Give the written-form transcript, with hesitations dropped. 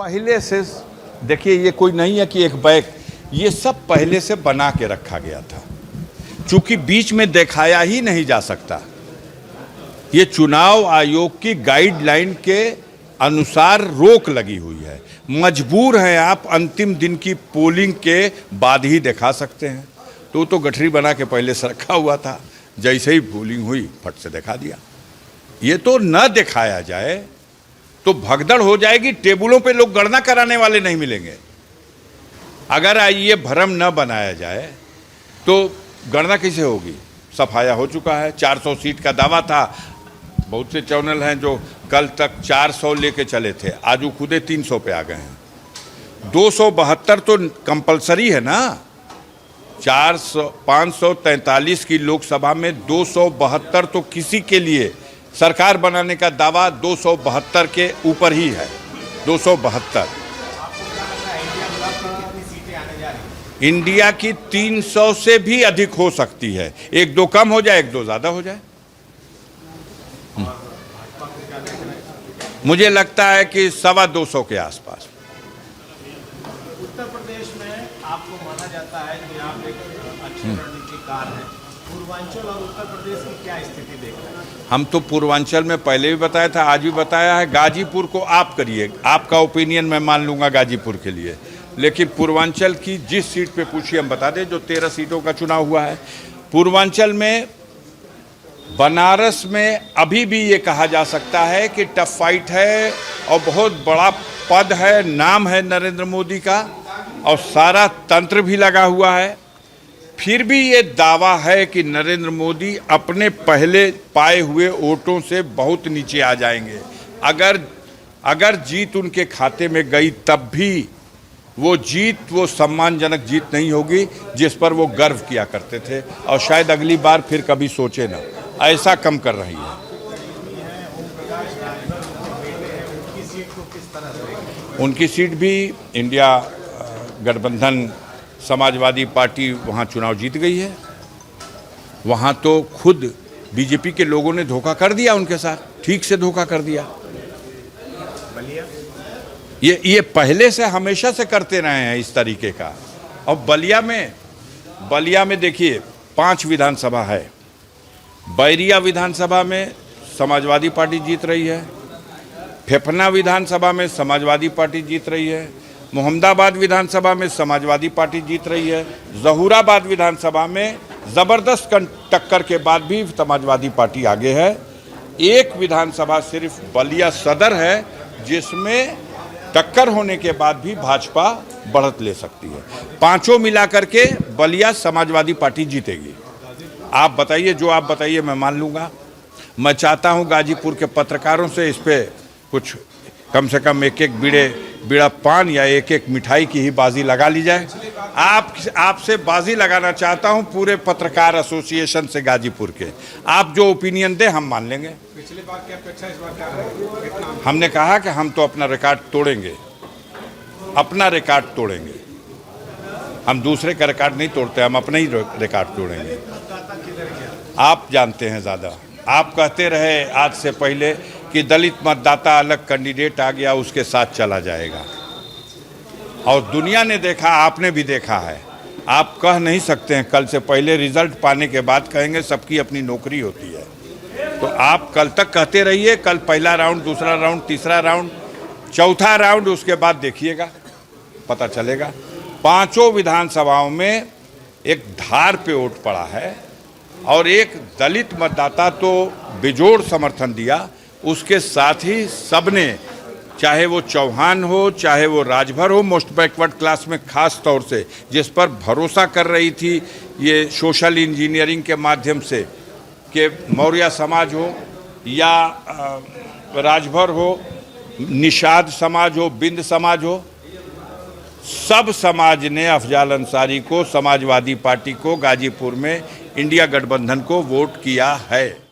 पहले से देखिए, ये कोई नहीं है कि एक बैग, ये सब पहले से बना के रखा गया था, चूंकि बीच में दिखाया ही नहीं जा सकता। ये चुनाव आयोग की गाइडलाइन के अनुसार रोक लगी हुई है। मजबूर हैं आप अंतिम दिन की पोलिंग के बाद ही दिखा सकते हैं। तो गठरी बना के पहले से रखा हुआ था, जैसे ही पोलिंग हुई फट से दिखा दिया। ये तो न दिखाया जाए तो भगदड़ हो जाएगी, टेबलों पे लोग गणना कराने वाले नहीं मिलेंगे। अगर ये भ्रम न बनाया जाए तो गणना कैसे होगी? सफाया हो चुका है, 400 सीट का दावा था। बहुत से चैनल हैं जो कल तक 400 लेके चले थे, आज वो खुदे 300 पे आ गए हैं। 272 तो कंपलसरी है ना। 543 की लोकसभा में 272 तो किसी के लिए सरकार बनाने का दावा 272 के ऊपर ही है। 272 इंडिया की 300 से भी अधिक हो सकती है। एक दो कम हो जाए, एक दो ज्यादा हो जाए। मुझे लगता है कि 225 के आसपास। उत्तर प्रदेश में आपको माना जाता है कि आप एक अच्छे रणनीतिकार हैं। पूर्वांचल और उत्तर प्रदेश की क्या स्थिति देख रहे हैं? हम तो पूर्वांचल में पहले भी बताया था, आज भी बताया है। गाजीपुर को आप करिए, आपका ओपिनियन मैं मान लूंगा गाजीपुर के लिए, लेकिन पूर्वांचल की जिस सीट पे पूछिए हम बता दें। जो 13 सीटों का चुनाव हुआ है पूर्वांचल में, बनारस में अभी भी ये कहा जा सकता है कि टफ फाइट है और बहुत बड़ा पद है, नाम है नरेंद्र मोदी का और सारा तंत्र भी लगा हुआ है। फिर भी ये दावा है कि नरेंद्र मोदी अपने पहले पाए हुए वोटों से बहुत नीचे आ जाएंगे। अगर जीत उनके खाते में गई तब भी वो सम्मानजनक जीत नहीं होगी जिस पर वो गर्व किया करते थे, और शायद अगली बार फिर कभी सोचे ना। ऐसा कम कर रही है। उनकी सीट भी इंडिया गठबंधन समाजवादी पार्टी वहाँ चुनाव जीत गई है। वहाँ तो खुद बीजेपी के लोगों ने धोखा कर दिया उनके साथ, ठीक से धोखा कर दिया। ये पहले से हमेशा से करते रहे हैं इस तरीके का। और बलिया में देखिए 5 विधानसभा है। बैरिया विधानसभा में समाजवादी पार्टी जीत रही है, फेफना विधानसभा में समाजवादी पार्टी जीत रही है, मोहम्मदाबाद विधानसभा में समाजवादी पार्टी जीत रही है, जहूराबाद विधानसभा में ज़बरदस्त टक्कर के बाद भी समाजवादी पार्टी आगे है। एक विधानसभा सिर्फ बलिया सदर है जिसमें टक्कर होने के बाद भी भाजपा बढ़त ले सकती है। पांचों मिलाकर के बलिया समाजवादी पार्टी जीतेगी। आप बताइए, जो आप बताइए मैं मान लूँगा। मैं चाहता हूँ गाजीपुर के पत्रकारों से इस पर कुछ कम से कम एक बीड़ा पान या एक मिठाई की ही बाजी लगा ली जाए। आपसे बाजी लगाना चाहता हूँ पूरे पत्रकार एसोसिएशन से गाजीपुर के। आप जो ओपिनियन दें हम मान लेंगे। पिछली बार की अपेक्षा इस बार क्या रहेगी? हमने कहा कि हम तो अपना रिकॉर्ड तोड़ेंगे, अपना रिकॉर्ड तोड़ेंगे। हम दूसरे का रिकॉर्ड नहीं तोड़ते, हम अपना ही रिकॉर्ड तोड़ेंगे। आप जानते हैं ज़्यादा। आप कहते रहे आज से पहले कि दलित मतदाता अलग कैंडिडेट आ गया उसके साथ चला जाएगा, और दुनिया ने देखा, आपने भी देखा है। आप कह नहीं सकते हैं कल से पहले, रिजल्ट पाने के बाद कहेंगे सबकी अपनी नौकरी होती है। तो आप कल तक कहते रहिए, कल पहला राउंड, दूसरा राउंड, तीसरा राउंड, चौथा राउंड, उसके बाद देखिएगा पता चलेगा। 5 विधानसभाओं में एक धार पे वोट पड़ा है और एक दलित मतदाता तो बेजोड़ समर्थन दिया। उसके साथ ही सबने, चाहे वो चौहान हो चाहे वो राजभर हो, मोस्ट बैकवर्ड क्लास में खास तौर से जिस पर भरोसा कर रही थी ये सोशल इंजीनियरिंग के माध्यम से कि मौर्य समाज हो या राजभर हो, निषाद समाज हो, बिंद समाज हो, सब समाज ने अफजाल अंसारी को, समाजवादी पार्टी को, गाजीपुर में इंडिया गठबंधन को वोट किया है।